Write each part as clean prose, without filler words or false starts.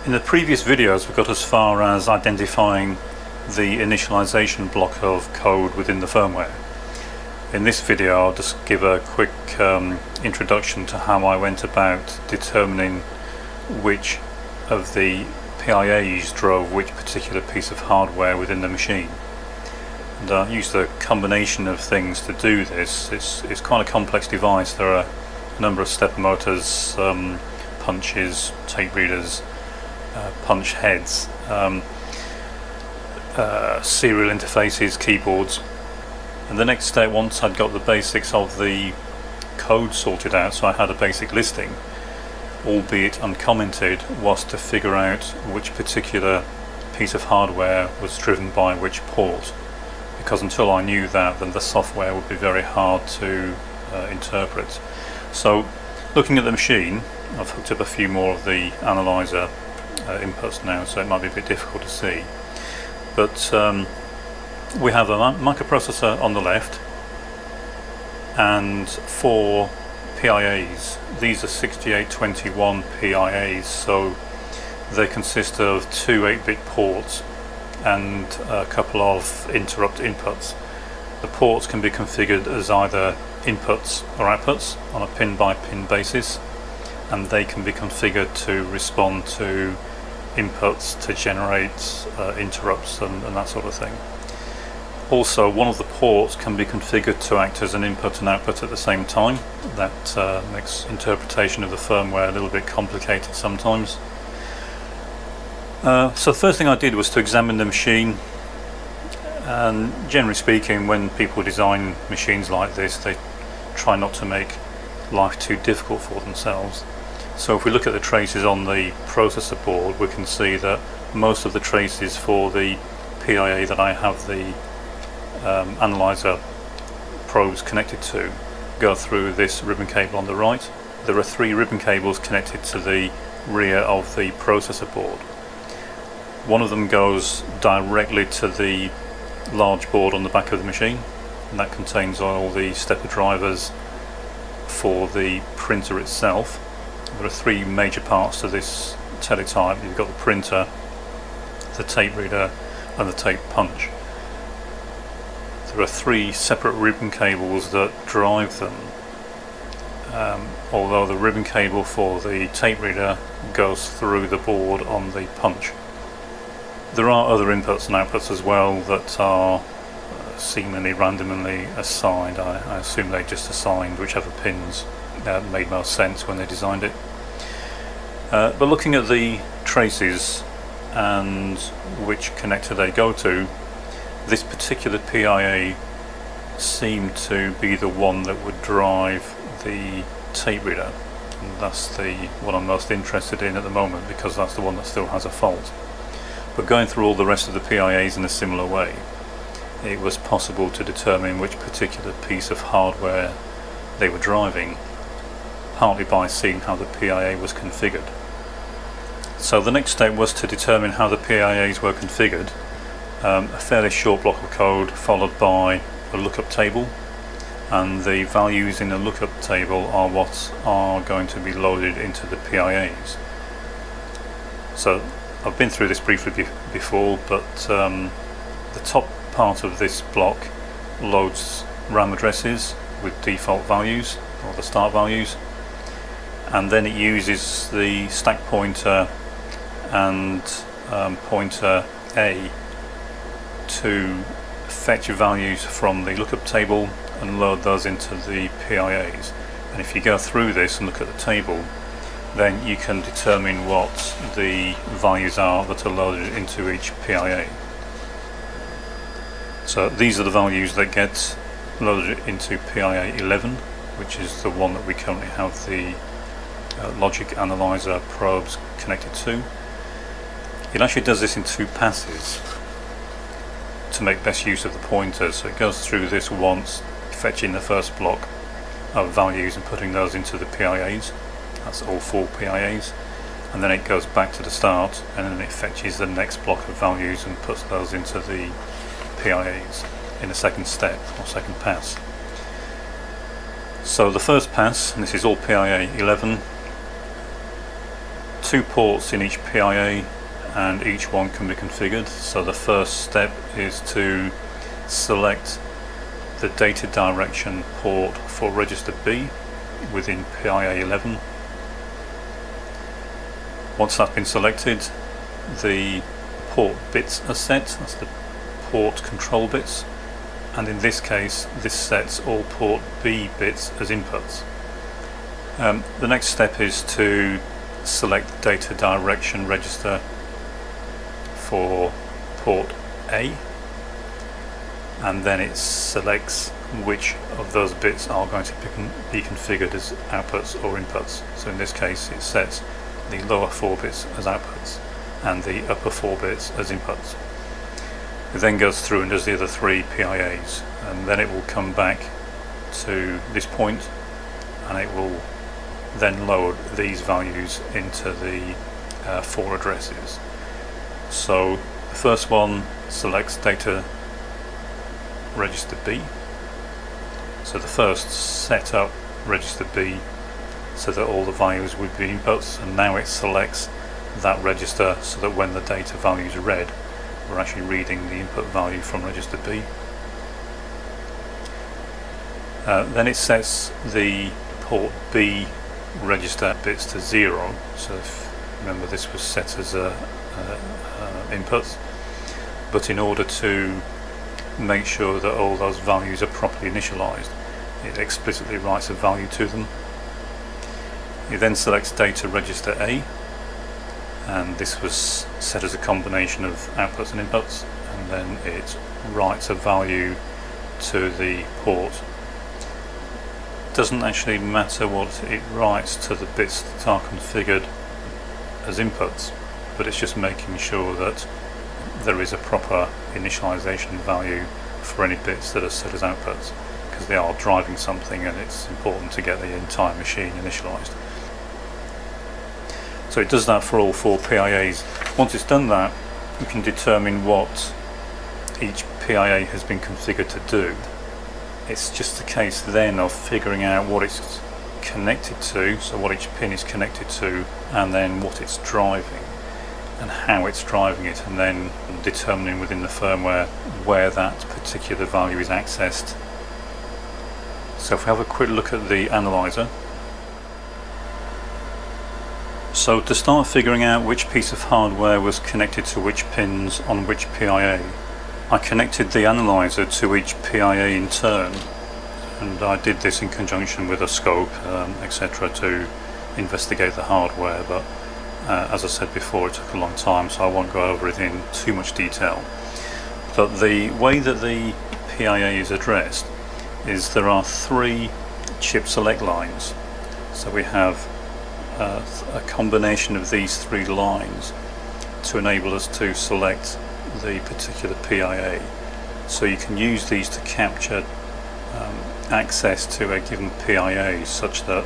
In the previous videos we got as far as identifying the initialization block of code within the firmware. In this video I'll just give a quick introduction to how I went about determining which of the PIAs drove which particular piece of hardware within the machine. And I used a combination of things to do this. It's quite a complex device. There are a number of stepper motors, punches, tape readers, punch heads, serial interfaces, keyboards. And the next step, once I'd got the basics of the code sorted out, so I had a basic listing, albeit uncommented, was to figure out which particular piece of hardware was driven by which port, because until I knew that, then the software would be very hard to interpret. So looking at the machine, I've hooked up a few more of the analyzer inputs now, so it might be a bit difficult to see, but we have a microprocessor on the left and 4 PIAs. These are 6821 PIAs, so they consist of 2 8-bit ports and a couple of interrupt inputs. The ports can be configured as either inputs or outputs on a pin by pin basis, and they can be configured to respond to inputs to generate interrupts and that sort of thing. Also, one of the ports can be configured to act as an input and output at the same time. That makes interpretation of the firmware a little bit complicated sometimes. So the first thing I did was to examine the machine, and generally speaking, when people design machines like this, they try not to make life too difficult for themselves. So if we look at the traces on the processor board, we can see that most of the traces for the PIA that I have the analyzer probes connected to go through this ribbon cable on the right. There are 3 ribbon cables connected to the rear of the processor board. One of them goes directly to the large board on the back of the machine, and that contains all the stepper drivers for the printer itself. There are 3 major parts to this teletype. You've got the printer, the tape reader and the tape punch. There are 3 separate ribbon cables that drive them, although the ribbon cable for the tape reader goes through the board on the punch. There are other inputs and outputs as well that are seemingly randomly assigned. I assume they just assigned whichever pins made most sense when they designed it. But looking at the traces and which connector they go to, this particular PIA seemed to be the one that would drive the tape reader, and that's what I'm most interested in at the moment, because that's the one that still has a fault. But going through all the rest of the PIAs in a similar way, it was possible to determine which particular piece of hardware they were driving, partly by seeing how the PIA was configured. So the next step was to determine how the PIAs were configured. A fairly short block of code followed by a lookup table, and the values in the lookup table are what are going to be loaded into the PIAs. So I've been through this briefly before, but the top part of this block loads RAM addresses with default values, or the start values, and then it uses the stack pointer and pointer A to fetch values from the lookup table and load those into the PIAs. And if you go through this and look at the table, then you can determine what the values are that are loaded into each PIA. So these are the values that get loaded into PIA 11, which is the one that we currently have the logic analyzer probes connected to. It actually does this in 2 passes to make best use of the pointers. So it goes through this once, fetching the first block of values and putting those into the PIAs. That's all 4 PIAs, and then it goes back to the start, and then it fetches the next block of values and puts those into the PIAs in the second step or second pass. So the first pass, and this is all PIA 11, 2 ports in each PIA, and each one can be configured. So the first step is to select the data direction port for register B within PIA 11. Once that's been selected, the port bits are set, that's the port control bits, and in this case this sets all port B bits as inputs. The next step is to select data direction register for port A, and then it selects which of those bits are going to be configured as outputs or inputs. So in this case it sets the lower 4 bits as outputs and the upper 4 bits as inputs. It then goes through and does the other 3 PIAs, and then it will come back to this point and it will then load these values into the 4 addresses. So the first one selects data register B. So the first set up register B so that all the values would be inputs, and now it selects that register so that when the data value is read, we're actually reading the input value from register B. Then it sets the port B register bits to 0. So if, remember, this was set as inputs, but in order to make sure that all those values are properly initialized, it explicitly writes a value to them. It then selects data register A, and this was set as a combination of outputs and inputs, and then it writes a value to the port. Doesn't actually matter what it writes to the bits that are configured as inputs, but it's just making sure that there is a proper initialization value for any bits that are set as outputs, because they are driving something and it's important to get the entire machine initialized. So it does that for all 4 PIAs. Once it's done that, you can determine what each PIA has been configured to do. It's just a case then of figuring out what it's connected to, so what each pin is connected to, and then what it's driving and how it's driving it, and then determining within the firmware where that particular value is accessed. So if we have a quick look at the analyzer. So to start figuring out which piece of hardware was connected to which pins on which PIA, I connected the analyzer to each PIA in turn, and I did this in conjunction with a scope, etc., to investigate the hardware, but as I said before, it took a long time, so I won't go over it in too much detail. But the way that the PIA is addressed is there are 3 chip select lines. So we have a combination of these 3 lines to enable us to select the particular PIA. So you can use these to capture access to a given PIA, such that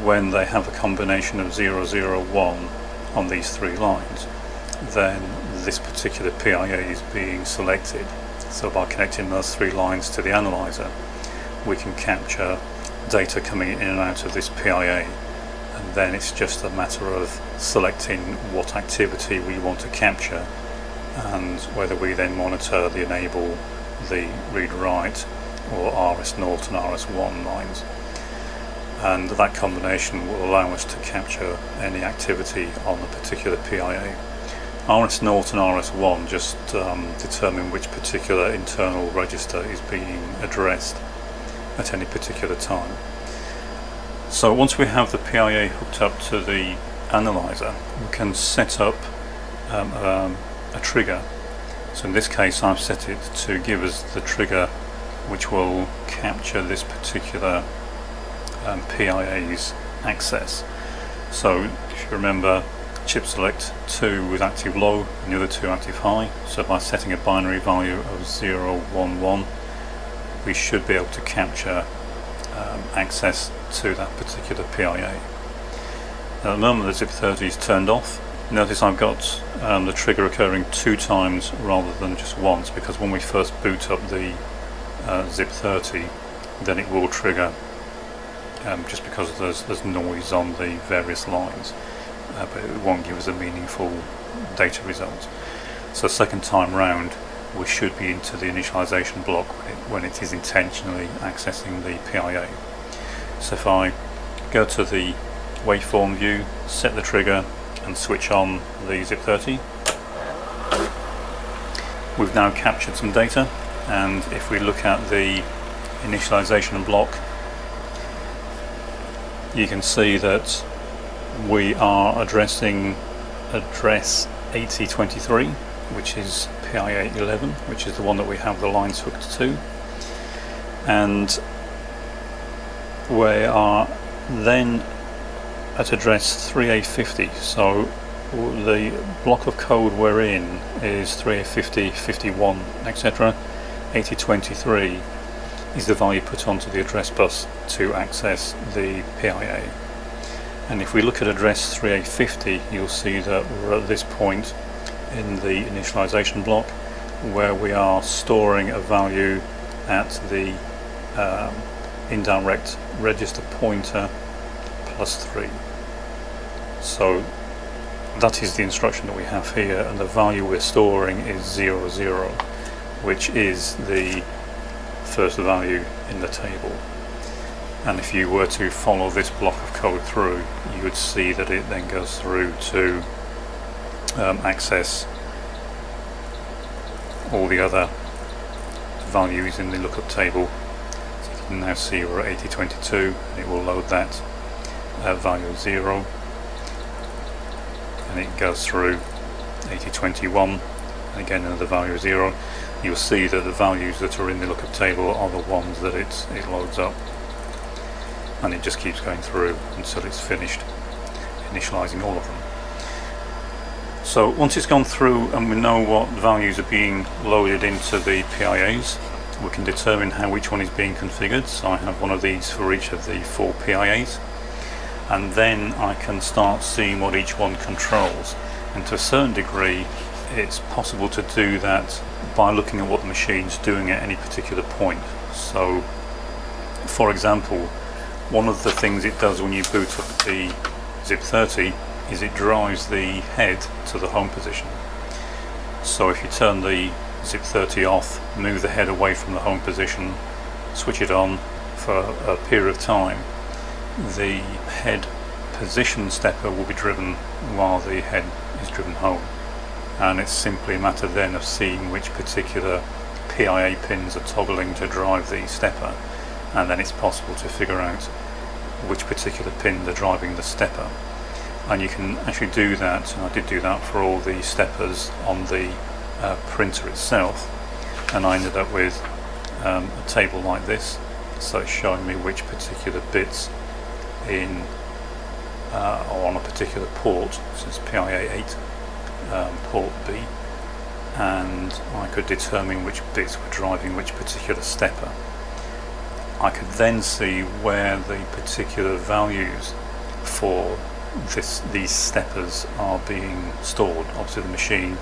when they have a combination of 0, 0, 1 on these 3 lines, then this particular PIA is being selected. So by connecting those 3 lines to the analyzer, we can capture data coming in and out of this PIA, and then it's just a matter of selecting what activity we want to capture and whether we then monitor the enable, the read-write, or RS0 and RS1 lines. And that combination will allow us to capture any activity on a particular PIA. RS0 and RS1 just determine which particular internal register is being addressed at any particular time. So once we have the PIA hooked up to the analyzer, we can set up a trigger. So in this case I've set it to give us the trigger which will capture this particular PIA's access. So if you remember, chip select 2 was active low and the other 2 active high, so by setting a binary value of 0, 1, 1, we should be able to capture access to that particular PIA. Now, at the moment the ZIP30 is turned off. Notice I've got the trigger occurring 2 times rather than just once, because when we first boot up the ZIP30, then it will trigger just because there's noise on the various lines. but it won't give us a meaningful data result. So second time round we should be into the initialization block when it is intentionally accessing the PIA. So if I go to the waveform view, set the trigger and switch on the ZIP30, we've now captured some data, and if we look at the initialization block, you can see that we are addressing address 8023, which is PIA 11, which is the one that we have the lines hooked to, and we are then at address 3850. So the block of code we're in is 3850, 51, etc. 8023 is the value put onto the address bus to access the PIA. And if we look at address 3850, you'll see that we're at this point in the initialization block where we are storing a value at the indirect register pointer +3. So that is the instruction that we have here, and the value we're storing is 00, which is the first value in the table. And if you were to follow this block of code through, you would see that it then goes through to access all the other values in the lookup table. So you can now see we're at 8022, and it will load that value 0, and it goes through 8021, and again another value 0. You'll see that the values that are in the lookup table are the ones that it loads up, and it just keeps going through until it's finished initializing all of them. So once it's gone through and we know what values are being loaded into the PIAs, we can determine how each one is being configured. So I have one of these for each of the 4 PIAs, and then I can start seeing what each one controls. And to a certain degree it's possible to do that by looking at what the machine's doing at any particular point. So for example, one of the things it does when you boot up the ZIP30 is it drives the head to the home position. So if you turn the ZIP30 off, move the head away from the home position, switch it on for a period of time, the head position stepper will be driven while the head is driven home. And it's simply a matter then of seeing which particular PIA pins are toggling to drive the stepper, and then it's possible to figure out which particular pins are driving the stepper. And you can actually do that, and I did do that for all the steppers on the printer itself, and I ended up with a table like this. So it's showing me which particular bits in or on a particular port. So it's PIA 8 port B, and I could determine which bits were driving which particular stepper. I could then see where the particular values for these steppers are being stored. Obviously the machine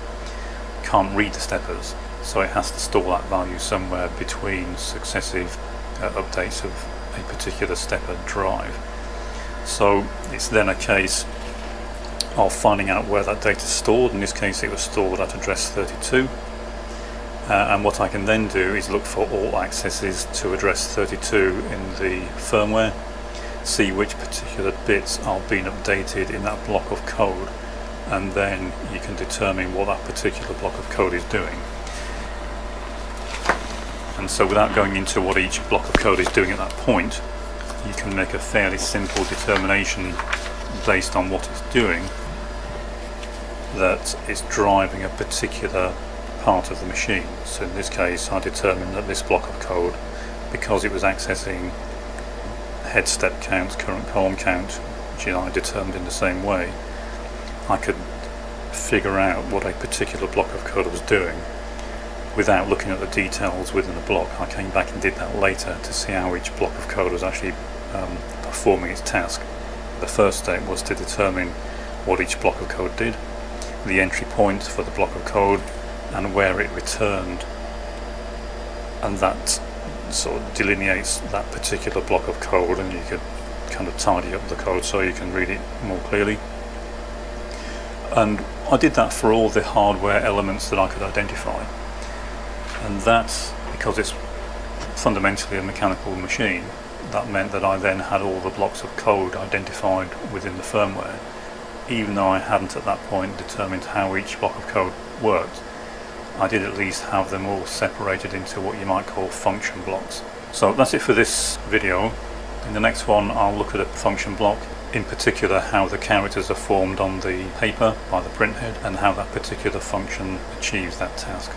can't read the steppers, so it has to store that value somewhere between successive updates of a particular stepper drive. So it's then a case of finding out where that data is stored. In this case it was stored at address 32, and what I can then do is look for all accesses to address 32 in the firmware, see which particular bits are being updated in that block of code, and then you can determine what that particular block of code is doing. And so without going into what each block of code is doing at that point, you can make a fairly simple determination based on what it's doing that it's driving a particular part of the machine. So in this case I determined that this block of code, because it was accessing head step count, current column count, which I determined in the same way, I could figure out what a particular block of code was doing without looking at the details within the block. I came back and did that later to see how each block of code was actually performing its task. The first step was to determine what each block of code did, the entry point for the block of code, and where it returned, and that sort of delineates that particular block of code, and you could kind of tidy up the code so you can read it more clearly. And I did that for all the hardware elements that I could identify. And that's because it's fundamentally a mechanical machine. That meant that I then had all the blocks of code identified within the firmware, even though I hadn't at that point determined how each block of code worked. I did at least have them all separated into what you might call function blocks. So that's it for this video. In the next one I'll look at a function block, in particular how the characters are formed on the paper by the printhead and how that particular function achieves that task.